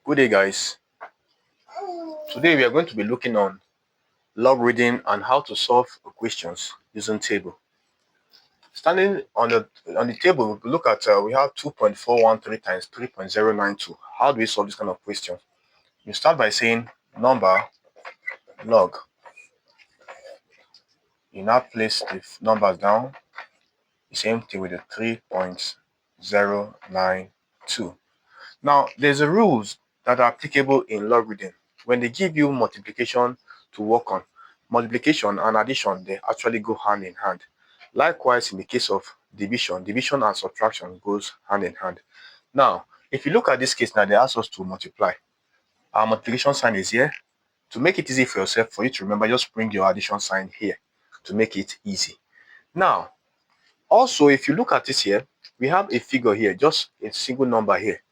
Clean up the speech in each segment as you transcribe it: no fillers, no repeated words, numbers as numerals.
Good day, guys. Today we are going to be looking on log reading and how to solve equations using table. Standing on the table, look at we have 2.413 times 3.092. How do we solve this kind of question? You start by saying number log. You now place the numbers down. The same thing with the 3.092. Now, there's a rules that are applicable in log reading. When they give you multiplication to work on, multiplication and addition, they actually go hand in hand. Likewise, in the case of division and subtraction goes hand in hand. Now, if you look at this case now, they ask us to multiply. Our multiplication sign is here. To make it easy for yourself, for you to remember, just bring your addition sign here to make it easy. Now, also, if you look at this here, we have a figure here, just a single number here.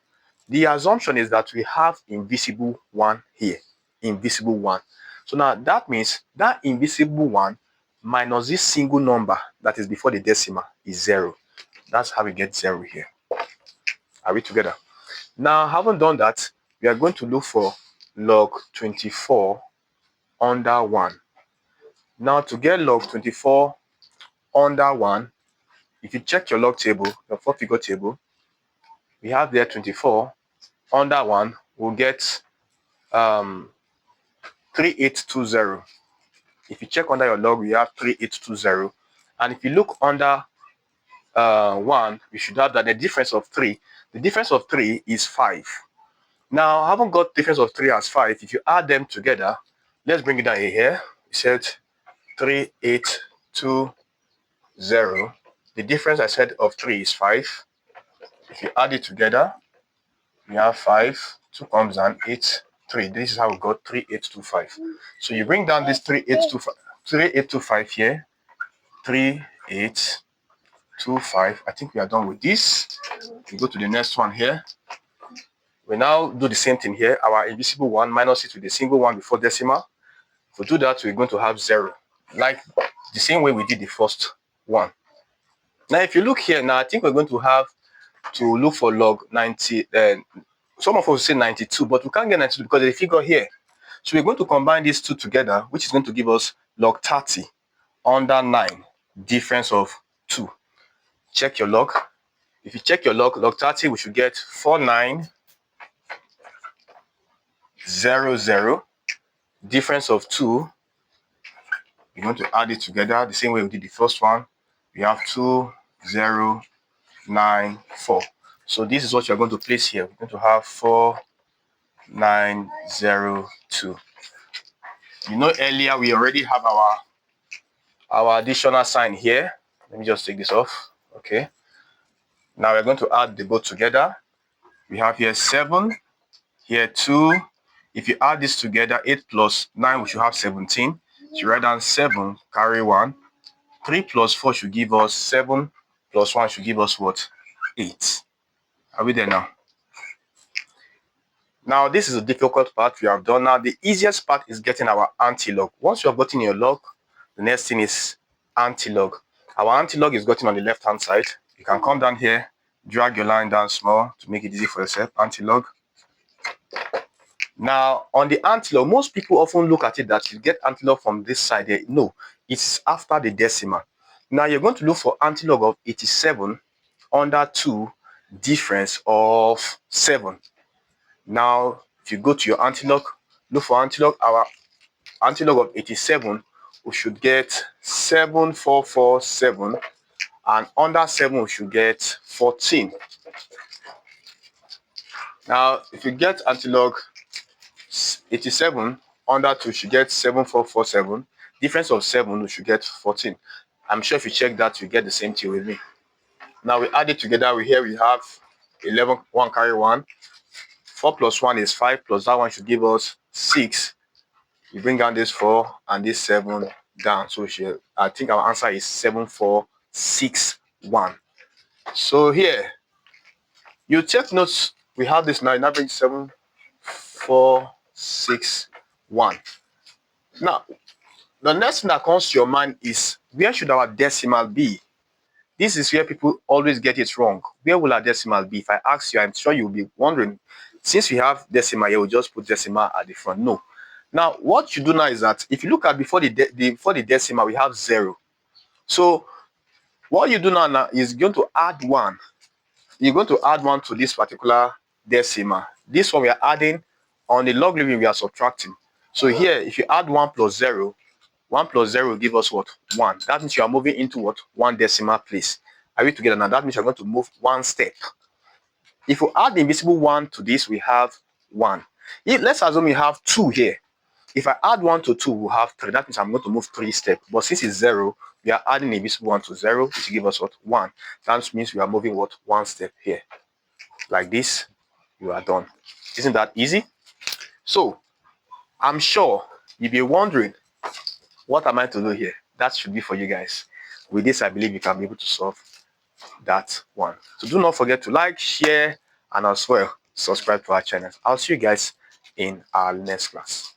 The assumption is that we have invisible 1 here, invisible 1. So now that means that invisible 1 minus this single number that is before the decimal is 0. That's how we get 0 here. Are we together? Now, having done that, we are going to look for log 24 under 1. Now, to get log 24 under 1, if you check your log table, your 4-figure table, we have there 24 under 1, we'll get 3820. If you check under your log, we have 3820. And if you look under 1, we should have that the difference of 3. The difference of 3 is 5. Now, I haven't got difference of 3 as 5. If you add them together, let's bring it down here. We said 3820. The difference I said of 3 is 5. If you add it together, we have 5. 2 comes down, 8, 3. This is how we got 3825. So you bring down this 3825 here. 3825. I think we are done with this. We go to the next one here. We now do the same thing here. Our invisible 1 minus it with the single 1 before decimal. If we do that, we're going to have 0. Like the same way we did the first one. Now, if you look here, now I think we're going to have to look for log 90. Some of us say 92, but we can't get 92 because there's a figure here. So we're going to combine these two together, which is going to give us log 30 under 9, difference of 2. Check your log. If you check your log 30, we should get 4900, difference of 2. We're going to add it together the same way we did the first one. We have 2094. So this is what you're going to place here. We're going to have 4902. You know, earlier we already have our additional sign here. Let me just take this off. Okay. Now we're going to add the both together. We have here 7, here 2. If you add this together, 8 plus 9, we should have 17. So you write down 7, carry 1. 3 plus 4 should give us 7, plus 1 should give us what? 8. Are we there now? Now, this is a difficult part we have done. Now, the easiest part is getting our anti-log. Once you have gotten your log, the next thing is anti-log. Our anti-log is gotten on the left-hand side. You can come down here, drag your line down small to make it easy for yourself. Anti-log. Now, on the anti-log, most people often look at it that you get anti-log from this side here. No, it's after the decimal. Now, you're going to look for anti-log of 87 under 2, difference of 7. Now, if you go to your anti-log, look for anti-log. Our anti-log of 87, we should get 7447. And under 7, we should get 14. Now, if you get anti-log 87 under 2, you should get 7447. Difference of 7, we should get 14. I'm sure if you check that, you get the same thing with me. Now, we add it together. Here we have 11, 1 carry 1. 4 plus 1 is 5, plus that one should give us 6. You bring down this 4 and this 7 down. So I think our answer is 7461. So here, you take notes. We have this now. Now bring 7461. Now, the next thing that comes to your mind is, where should our decimal be? This is where people always get it wrong. Where will our decimal be? If I ask you, I'm sure you'll be wondering, since we have decimal here, we'll just put decimal at the front. No. Now, what you do now is that if you look at before the decimal, we have 0. So what you do now is going to add 1. You're going to add 1 to this particular decimal. This one we are adding. On the logarithm, we are subtracting. So here, if you add 1 plus 0, 1 plus 0 will give us what? 1. That means you are moving into what? 1 decimal place. Are we together now? That means you're going to move 1 step. If we add the invisible 1 to this, we have 1. Let's assume we have 2 here. If I add 1 to 2, we'll have 3. That means I'm going to move 3 steps. But since it's 0, we are adding the invisible 1 to 0, which will give us what? 1. That means we are moving what? 1 step here. Like this, you are done. Isn't that easy? So, I'm sure you'll be wondering, what am I to do here? That should be for you guys. With this, I believe you can be able to solve that one. So do not forget to like, share, and as well subscribe to our channel. I'll see you guys in our next class.